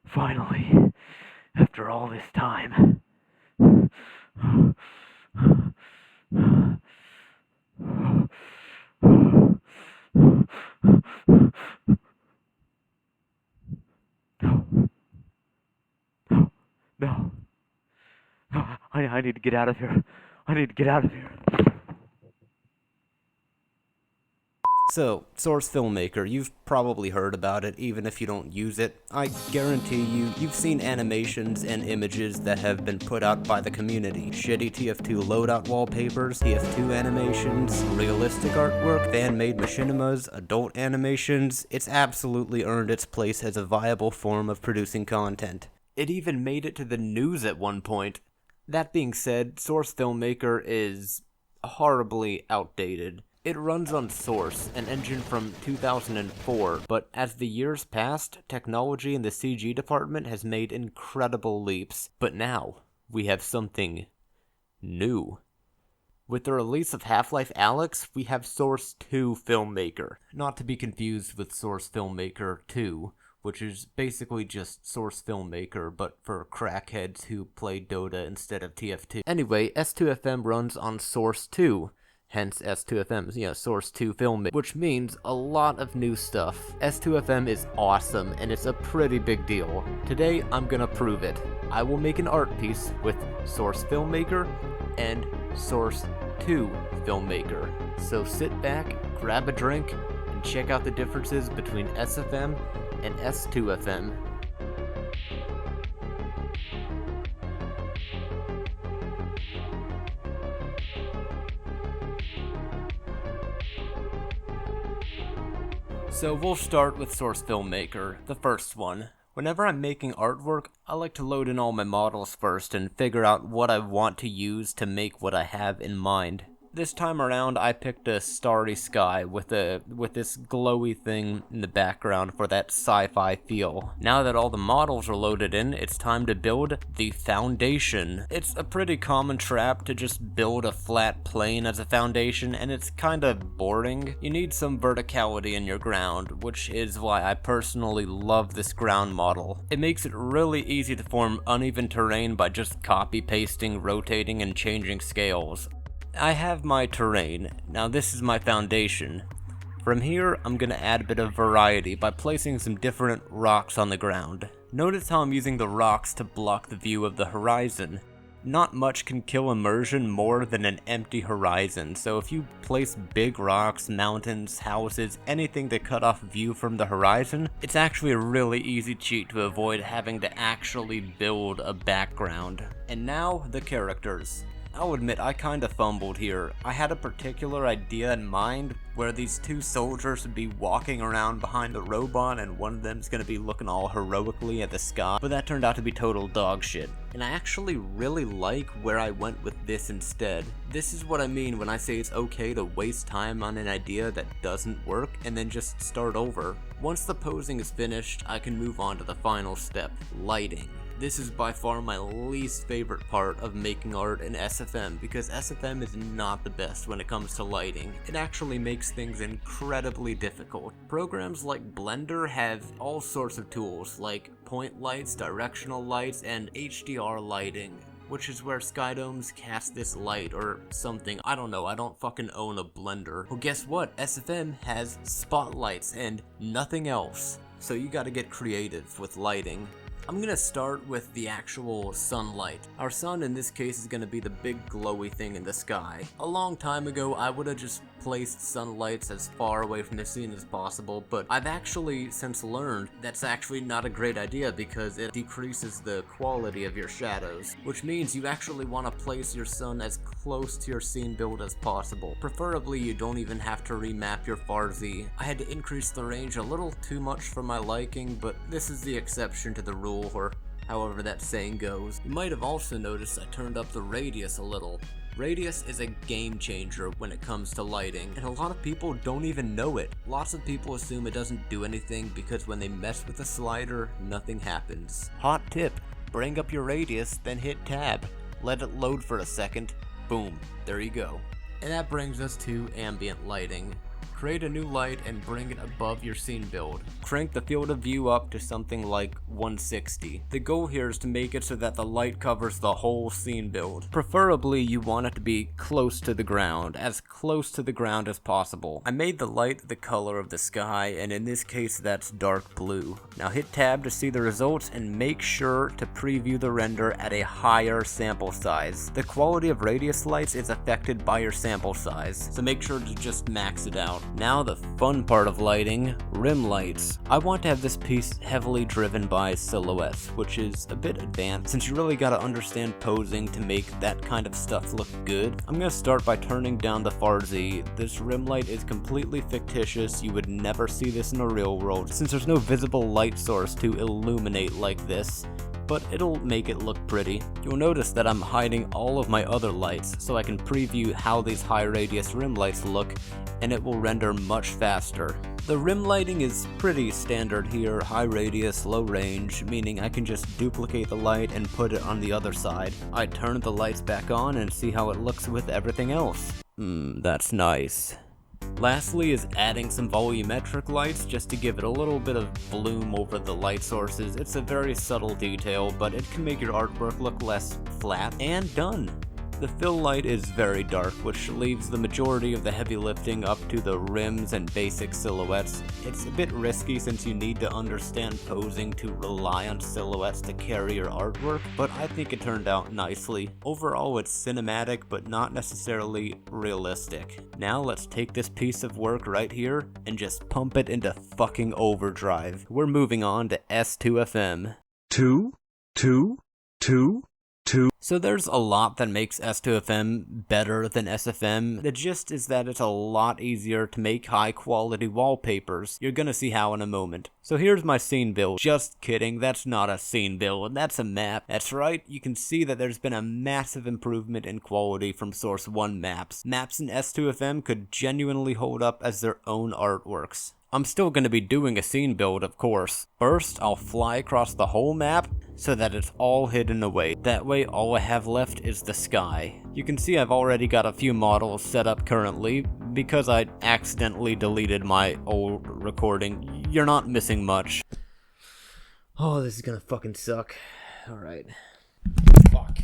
Finally, after all this time. No. I need to get out of here. So, Source Filmmaker, you've probably heard about it, even if you don't use it. I guarantee you've seen animations and images that have been put out by the community. Shitty TF2 loadout wallpapers, TF2 animations, realistic artwork, fan-made machinimas, adult animations. It's absolutely earned its place as a viable form of producing content. It even made it to the news at one point. That being said, Source Filmmaker is horribly outdated. It runs on Source, an engine from 2004, but as the years passed, technology in the CG department has made incredible leaps. But now, we have something new. With the release of Half-Life Alyx, we have Source 2 Filmmaker, not to be confused with Source Filmmaker 2, which is basically just Source Filmmaker, but for crackheads who play Dota instead of TF2. Anyway, S2FM runs on Source 2, hence S2FM, Source 2 Filmmaker, which means a lot of new stuff. S2FM is awesome, and it's a pretty big deal. Today, I'm gonna prove it. I will make an art piece with Source Filmmaker and Source 2 Filmmaker. So sit back, grab a drink, and check out the differences between SFM and S2FM. So we'll start with Source Filmmaker, the first one. Whenever I'm making artwork, I like to load in all my models first and figure out what I want to use to make what I have in mind. This time around, I picked a starry sky with this glowy thing in the background for that sci-fi feel. Now that all the models are loaded in, it's time to build the foundation. It's a pretty common trap to just build a flat plane as a foundation, and it's kinda boring. You need some verticality in your ground, which is why I personally love this ground model. It makes it really easy to form uneven terrain by just copy-pasting, rotating, and changing scales. I have my terrain. Now this is my foundation. From here, I'm gonna add a bit of variety by placing some different rocks on the ground. Notice how I'm using the rocks to block the view of the horizon. Not much can kill immersion more than an empty horizon, so if you place big rocks, mountains, houses, anything to cut off view from the horizon, it's actually a really easy cheat to avoid having to actually build a background. And now, the characters. I'll admit I kinda fumbled here. I had a particular idea in mind where these two soldiers would be walking around behind the robot and one of them's gonna be looking all heroically at the sky, but that turned out to be total dog shit. And I actually really like where I went with this instead. This is what I mean when I say it's okay to waste time on an idea that doesn't work and then just start over. Once the posing is finished, I can move on to the final step, lighting. This is by far my least favorite part of making art in SFM because SFM is not the best when it comes to lighting. It actually makes things incredibly difficult. Programs like Blender have all sorts of tools like point lights, directional lights, and HDR lighting, which is where Skydomes cast this light or something. I don't know, I don't fucking own a Blender. Well, guess what? SFM has spotlights and nothing else. So you gotta get creative with lighting. I'm gonna start with the actual sunlight. Our sun in this case is gonna be the big glowy thing in the sky. A long time ago, I would have just placed sunlights as far away from the scene as possible, but I've actually since learned that's actually not a great idea because it decreases the quality of your shadows, which means you actually want to place your sun as close to your scene build as possible. Preferably, you don't even have to remap your far Z. I had to increase the range a little too much for my liking, but this is the exception to the rule, or however that saying goes. You might have also noticed I turned up the radius a little. Radius is a game changer when it comes to lighting, and a lot of people don't even know it. Lots of people assume it doesn't do anything because when they mess with the slider, nothing happens. Hot tip, bring up your radius, then hit tab. Let it load for a second, boom, there you go. And that brings us to ambient lighting. create a new light and bring it above your scene build. Crank the field of view up to something like 160. The goal here is to make it so that the light covers the whole scene build. Preferably you want it to be close to the ground, as close to the ground as possible. I made the light the color of the sky, and in this case that's dark blue. Now hit tab to see the results and make sure to preview the render at a higher sample size. The quality of radius lights is affected by your sample size, so make sure to just max it out. Now the fun part of lighting, rim lights. I want to have this piece heavily driven by silhouettes, which is a bit advanced since you really gotta understand posing to make that kind of stuff look good. I'm gonna start by turning down the far Z. This rim light is completely fictitious, you would never see this in the real world since there's no visible light source to illuminate like this, but it'll make it look pretty. You'll notice that I'm hiding all of my other lights so I can preview how these high radius rim lights look, and it will render much faster. The rim lighting is pretty standard here, high radius, low range, meaning I can just duplicate the light and put it on the other side. I turn the lights back on and see how it looks with everything else. That's nice. Lastly is adding some volumetric lights just to give it a little bit of bloom over the light sources. It's a very subtle detail, but it can make your artwork look less flat, and done. The fill light is very dark, which leaves the majority of the heavy lifting up to the rims and basic silhouettes. It's a bit risky since you need to understand posing to rely on silhouettes to carry your artwork, but I think it turned out nicely. Overall, it's cinematic, but not necessarily realistic. Now let's take this piece of work right here and just pump it into fucking overdrive. We're moving on to S2FM. So there's a lot that makes S2FM better than SFM. The gist is that it's a lot easier to make high quality wallpapers. You're gonna see how in a moment. So here's my scene build. Just kidding, that's not a scene build, that's a map. That's right, you can see that there's been a massive improvement in quality from Source 1 maps. Maps in S2FM could genuinely hold up as their own artworks. I'm still going to be doing a scene build, of course. First, I'll fly across the whole map so that it's all hidden away. That way, all I have left is the sky. You can see I've already got a few models set up currently because I accidentally deleted my old recording. You're not missing much. Oh, this is gonna fucking suck. Alright. Fuck.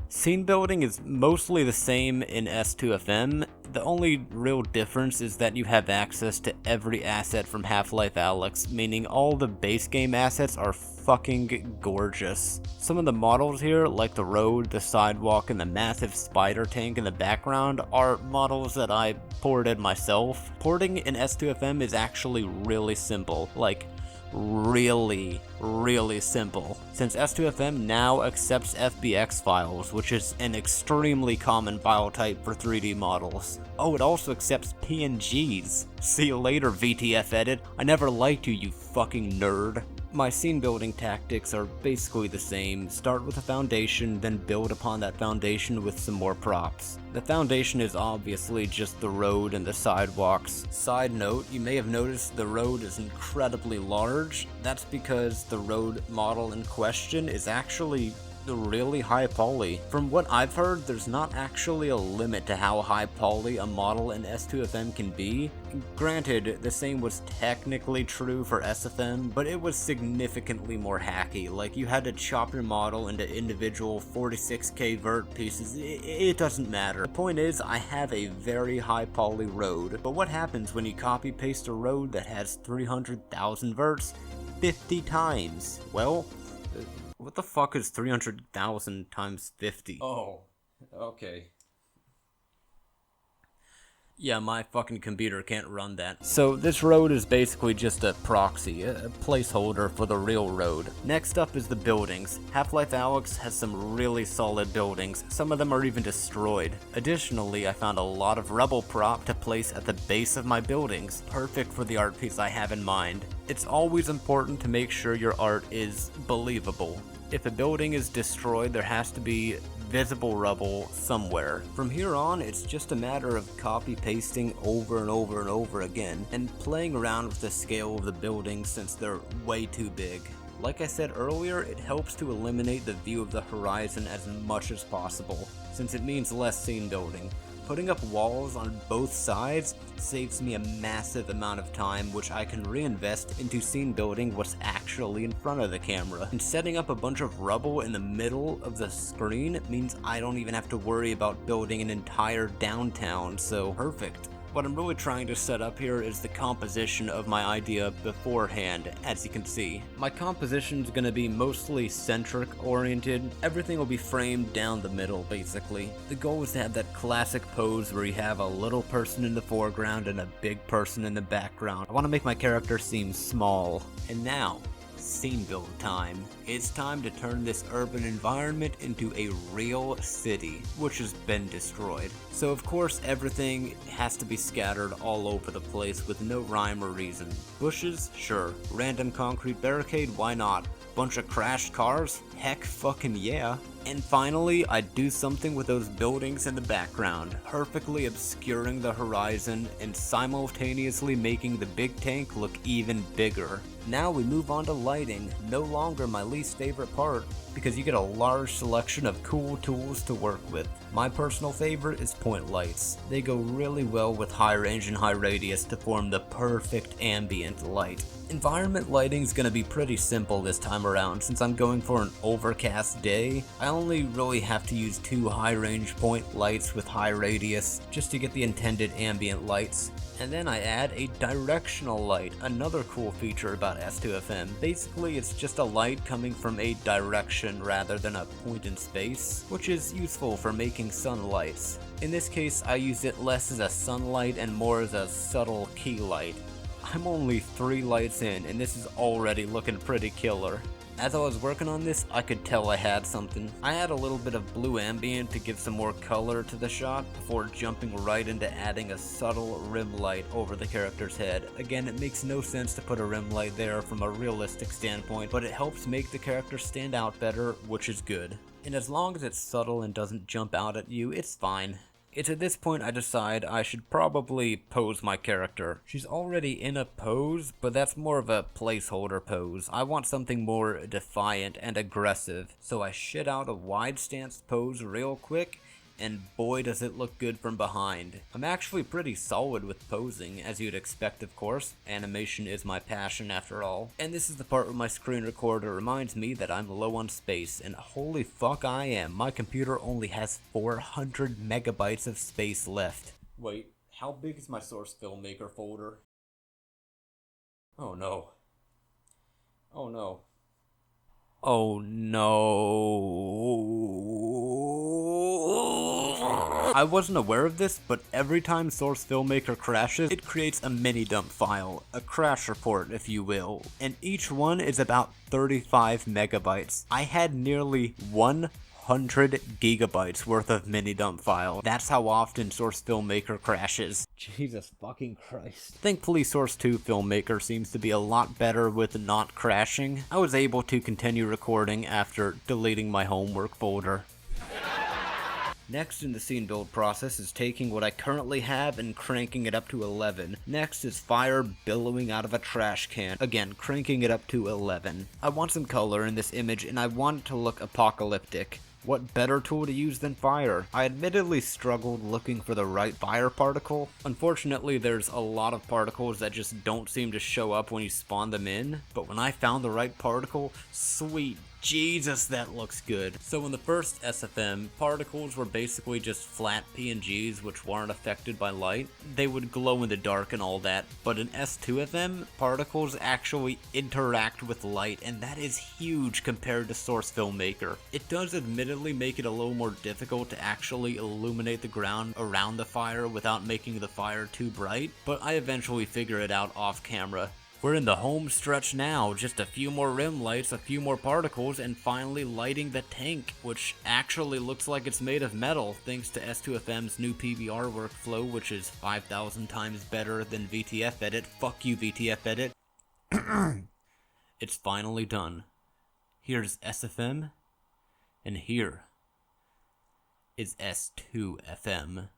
Scene building is mostly the same in S2FM. The only real difference is that you have access to every asset from Half-Life Alyx, meaning all the base game assets are fucking gorgeous. Some of the models here, like the road, the sidewalk, and the massive spider tank in the background, are models that I ported myself. Porting in S2FM is actually really simple, like really simple, since S2FM now accepts FBX files, which is an extremely common file type for 3D models. Oh, it also accepts PNGs. See you later, VTF Edit. I never liked you, you fucking nerd. My scene building tactics are basically the same. Start with a foundation, then build upon that foundation with some more props. The foundation is obviously just the road and the sidewalks. Side note, you may have noticed the road is incredibly large. That's because the road model in question is actually really high poly. From what I've heard, there's not actually a limit to how high poly a model in S2FM can be. Granted, the same was technically true for SFM, but it was significantly more hacky. Like, you had to chop your model into individual 46k vert pieces. It doesn't matter. The point is, I have a very high poly road, but what happens when you copy paste a road that has 300,000 verts 50 times? Well, what the fuck is 300,000 times 50? Oh, okay. Yeah, my fucking computer can't run that. So this road is basically just a proxy, a placeholder for the real road. Next up is the buildings. Half-Life Alyx has some really solid buildings. Some of them are even destroyed. Additionally, I found a lot of rubble prop to place at the base of my buildings. Perfect for the art piece I have in mind. It's always important to make sure your art is believable. If a building is destroyed, there has to be visible rubble somewhere. From here on, it's just a matter of copy-pasting over and over and over again, and playing around with the scale of the buildings since they're way too big. Like I said earlier, it helps to eliminate the view of the horizon as much as possible, since it means less scene building. Putting up walls on both sides saves me a massive amount of time, which I can reinvest into scene building what's actually in front of the camera. And setting up a bunch of rubble in the middle of the screen means I don't even have to worry about building an entire downtown, so perfect. What I'm really trying to set up here is the composition of my idea beforehand, as you can see. My composition's gonna be mostly centric oriented. Everything will be framed down the middle, basically. The goal is to have that classic pose where you have a little person in the foreground and a big person in the background. I want to make my character seem small. And now, scene build time. It's time to turn this urban environment into a real city, which has been destroyed. So of course everything has to be scattered all over the place with no rhyme or reason. Bushes? Sure. Random concrete barricade? Why not? Bunch of crashed cars? Heck fucking yeah. And finally, I do something with those buildings in the background, perfectly obscuring the horizon and simultaneously making the big tank look even bigger. Now we move on to lighting, no longer my least favorite part, because you get a large selection of cool tools to work with. My personal favorite is point lights. They go really well with high range and high radius to form the perfect ambient light. Environment lighting's gonna be pretty simple this time around. Since I'm going for an overcast day, I only really have to use 2 high range point lights with high radius just to get the intended ambient lights. And then I add a directional light, another cool feature about S2FM. Basically, it's just a light coming from a direction rather than a point in space, which is useful for making sunlights. In this case, I use it less as a sunlight and more as a subtle key light. I'm only 3 lights in, and this is already looking pretty killer. As I was working on this, I could tell I had something. I had a little bit of blue ambient to give some more color to the shot before jumping right into adding a subtle rim light over the character's head. Again, it makes no sense to put a rim light there from a realistic standpoint, but it helps make the character stand out better, which is good. And as long as it's subtle and doesn't jump out at you, it's fine. It's at this point I decide I should probably pose my character. She's already in a pose, but that's more of a placeholder pose. I want something more defiant and aggressive, so I shit out a wide stance pose real quick, and boy does it look good from behind. I'm actually pretty solid with posing, as you'd expect of course. Animation is my passion after all. And this is the part where my screen recorder reminds me that I'm low on space, and holy fuck I am. My computer only has 400 megabytes of space left. Wait, how big is my source filmmaker folder? Oh no. Oh no. Oh no. I wasn't aware of this, but every time Source Filmmaker crashes, it creates a mini dump file, a crash report if you will, and each one is about 35 megabytes. I had nearly 100 gigabytes worth of mini dump file. That's how often Source Filmmaker crashes. Jesus fucking Christ. Thankfully Source 2 Filmmaker seems to be a lot better with not crashing. I was able to continue recording after deleting my homework folder. Next in the scene build process is taking what I currently have and cranking it up to 11. Next is fire billowing out of a trash can. Again, cranking it up to 11. I want some color in this image and I want it to look apocalyptic. What better tool to use than fire? I admittedly struggled looking for the right fire particle. Unfortunately, there's a lot of particles that just don't seem to show up when you spawn them in, but when I found the right particle, sweet Jesus, that looks good. So in the first SFM, particles were basically just flat PNGs which weren't affected by light. They would glow in the dark and all that, but in S2FM, particles actually interact with light, and that is huge compared to Source Filmmaker. It does admittedly make it a little more difficult to actually illuminate the ground around the fire without making the fire too bright, but I eventually figure it out off camera. We're in the home stretch now, just a few more rim lights, a few more particles, and finally lighting the tank, which actually looks like it's made of metal thanks to S2FM's new PBR workflow, which is 5,000 times better than VTF Edit. Fuck you, VTF Edit. It's finally done. Here's SFM, and here is S2FM.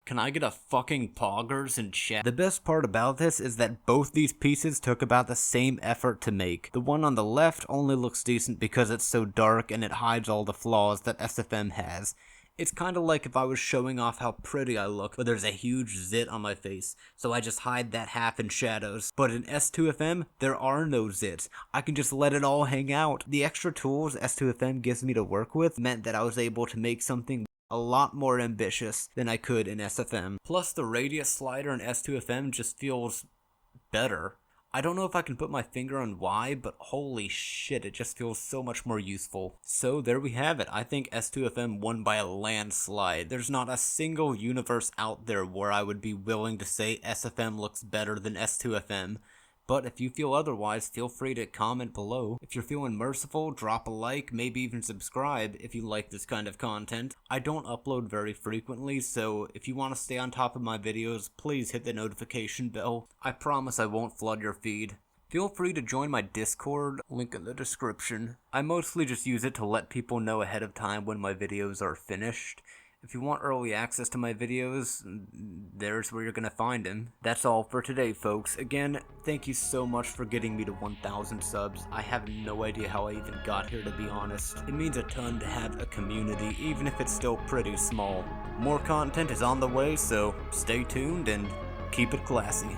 Can I get a fucking poggers in chat? The best part about this is that both these pieces took about the same effort to make. The one on the left only looks decent because it's so dark and it hides all the flaws that SFM has. It's kind of like if I was showing off how pretty I look, but there's a huge zit on my face, so I just hide that half in shadows. But in S2FM, there are no zits. I can just let it all hang out. The extra tools S2FM gives me to work with meant that I was able to make something a lot more ambitious than I could in SFM. Plus, the radius slider in S2FM just feels better. I don't know if I can put my finger on why, but holy shit, it just feels so much more useful. So there we have it. I think S2FM won by a landslide. There's not a single universe out there where I would be willing to say SFM looks better than S2FM. But if you feel otherwise, feel free to comment below. If you're feeling merciful, drop a like, maybe even subscribe if you like this kind of content. I don't upload very frequently, so if you want to stay on top of my videos, please hit the notification bell. I promise I won't flood your feed. Feel free to join my Discord, link in the description. I mostly just use it to let people know ahead of time when my videos are finished. If you want early access to my videos, there's where you're gonna find them. That's all for today, folks. Again, thank you so much for getting me to 1,000 subs. I have no idea how I even got here, to be honest. It means a ton to have a community, even if it's still pretty small. More content is on the way, so stay tuned and keep it classy.